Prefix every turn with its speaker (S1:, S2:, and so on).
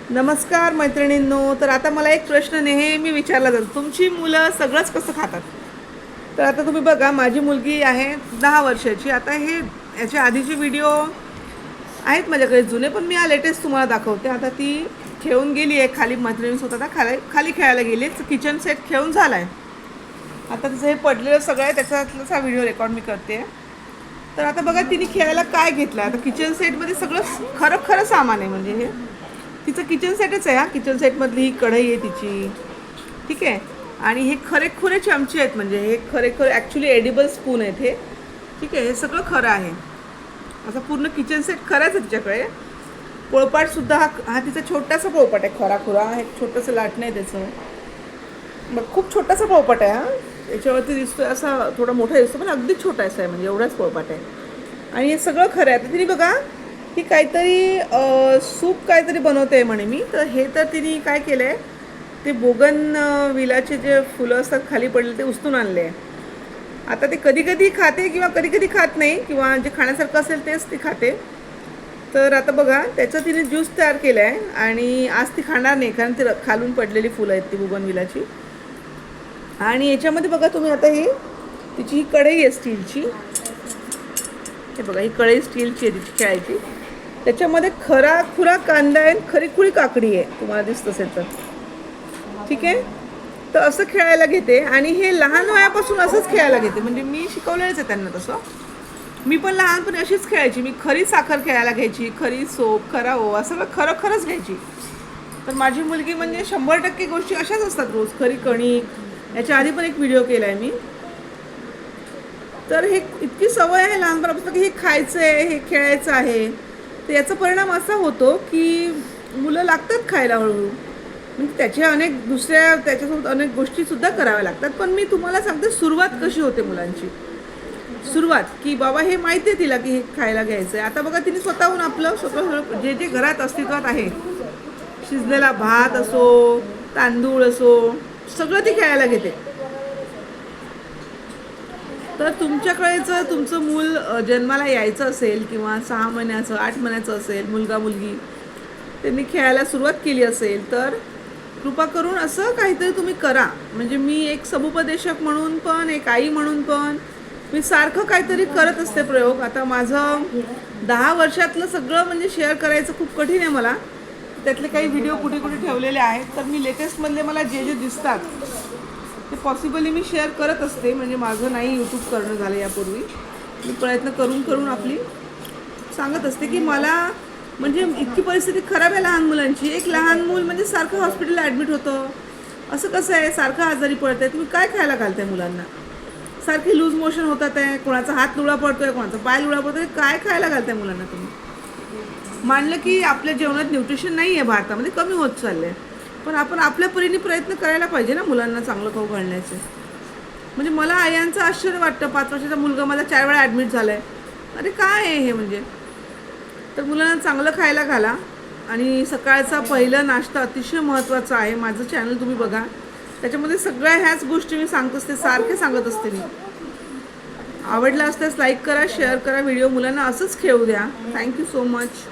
S1: नमस्कार मैत्रिणींनो. तर आता मला एक प्रश्न नेहमी विचारला जातो, तुमची मुलं सगळंच कसं खातात? तर आता तुम्ही बघा, माझी मुलगी आहे 10 वर्षाची. आता हे याच्या आधीचे व्हिडिओ आहेत माझ्याकडे जुने, पण मी हा लेटेस्ट तुम्हाला दाखवते. आता ती खेळून गेली आहे खाली, मैत्रिणींसोबत आता खाली खेळायला गेली. किचन सेट खेळून झाला आहे. आता तिचं हे पडलेलं सगळं आहे, त्याच्यातलाच हा व्हिडिओ रेकॉर्ड मी करते. तर आता बघा तिने खेळायला काय घेतलं. आता किचन सेटमध्ये सगळं खरं खरं सामान आहे. म्हणजे हे तिचं किचन सेटच आहे. हा किचन सेटमधली ही कढई आहे तिची, ठीक आहे. आणि हे खरेखुरे चमचे आहेत, म्हणजे हे खरेखुरे ॲक्च्युली एडिबल स्पून आहेत हे, ठीक आहे. हे सगळं खरं आहे. असा पूर्ण किचन सेट खराच आहे तिच्याकडे. पोळपाटसुद्धा हा तिचा छोटासा पोळपाट आहे, खराखुरा. हे छोटंसं लाटणं आहे त्याचं, मग खूप छोटासा पोळपाट आहे. हा याच्यावरती दिसतोय असा थोडा मोठा दिसतो, पण अगदी छोटासा आहे, म्हणजे एवढाच पोळपाट आहे. आणि हे सगळं खरं आहे. तर तिने बघा, ही काहीतरी सूप काहीतरी बनवते म्हणे मी. तर हे तर तिने काय केलं आहे, ते बोगन विलाचे जे फुलं असतात खाली पडले ते उचलून आणले आहे. आता ते कधी कधी खाते किंवा कधी कधी खात नाही, किंवा जे खाण्यासारखं असेल तेच ती खाते. तर आता बघा, त्याचं तिने ज्यूस तयार केलं आहे. आणि आज ती खाणार नाही, कारण ती खालून पडलेली फुलं आहेत ती बोगन विलाची. आणि याच्यामध्ये बघा तुम्ही, आता ही तिची ही कढई आहे स्टीलची. हे बघा, ही कढई स्टीलची आहे तिची खेळायची. त्याच्यामध्ये खराखुरा कांदा आहे, खरीखुरी काकडी आहे, तुम्हाला दिसत असेल तर, ठीक आहे. तर असं खेळायला घेते. आणि हे लहान वयापासून असंच खेळायला घेते. म्हणजे मी शिकवलेलंच आहे त्यांना तसं. मी पण लहानपणी अशीच खेळायची. मी खरी साखर खेळायला घ्यायची, खरी सोप, खरा ओवा, सगळं खरं खरंच घ्यायची. तर माझी मुलगी म्हणजे 100% गोष्टी अशाच असतात रोज. खरी कणिक, याच्या आधी पण एक व्हिडिओ केला आहे मी. तर हे इतकी सवय आहे लहानपणापासून की हे खायचं आहे, हे खेळायचं आहे. तर याचा परिणाम असा होतो की मुलं लागतात खायला हळूहळू. म्हणजे त्याच्यासोबत अनेक गोष्टीसुद्धा कराव्या लागतात. पण मी तुम्हाला सांगते सुरुवात कशी होते मुलांची. सुरुवात की बाबा हे माहिती आहे तिला की हे खायला घ्यायचं आहे. आता बघा, तिने स्वतःहून आपलं स्वतः जे जे घरात अस्तित्वात आहे, शिजलेला भात असो, तांदूळ असो, सगळं ती खेळायला घेते. तर तुमच्याकडे जर तुमचं मूल जन्माला यायचं असेल, किंवा 6 महिन्याचं 8 महिन्याचं असेल, मुलगा मुलगी, त्यांनी खेळायला सुरुवात केली असेल, तर कृपा करून असं काहीतरी तुम्ही करा. म्हणजे मी एक समुपदेशक म्हणून पण, एक आई म्हणून पण, मी सारखं काहीतरी करत असते प्रयोग. आता माझं 10 वर्षातलं सगळं म्हणजे शेअर करायचं खूप कठीण आहे मला. त्यातले काही व्हिडिओ कुठे कुठे ठेवलेले आहेत. तर मी लेटेस्टमधले मला जे जे दिसतात ते पॉसिबली मी शेअर करत असते. म्हणजे माझं नाही यूट्यूब करणं झालं यापूर्वी. मी प्रयत्न करून करून आपली सांगत असते की मला म्हणजे इतकी परिस्थिती खराब आहे लहान मुलांची. एक लहान मूल म्हणजे सारखं हॉस्पिटलला ॲडमिट होतं. असं कसं आहे, सारखं आजारी पडत आहे, तुम्ही काय खायला घालताय मुलांना? सारखी लूज मोशन होतात आहे, कोणाचा हात लुळा पडतो आहे, कोणाचा पाय लुळा पडतो आहे. काय खायला घालताय मुलांना तुम्ही? मानलं की आपल्या जेवणात न्यूट्रिशन नाही आहे भारतामध्ये, कमी होत चाललं आहे. पण आपण आपल्या परीने प्रयत्न करायला पाहिजे ना मुलांना चांगलं खाऊ घालण्याचे. म्हणजे मला आयांचं आश्चर्य वाटतं. 5 वर्षाचा मुलगा माझा 4 वेळा ॲडमिट झाला आहे. अरे काय आहे हे म्हणजे? तर मुलांना चांगलं खायला घाला. आणि सकाळचा पहिला नाश्ता अतिशय महत्त्वाचा आहे. माझं चॅनल तुम्ही बघा, त्याच्यामध्ये सगळ्या ह्याच गोष्टी मी सांगत असते, सारखे सांगत असते मी. आवडला असल्यास लाईक करा, शेअर करा व्हिडिओ. मुलांना असंच खेळू द्या. Thank you so much.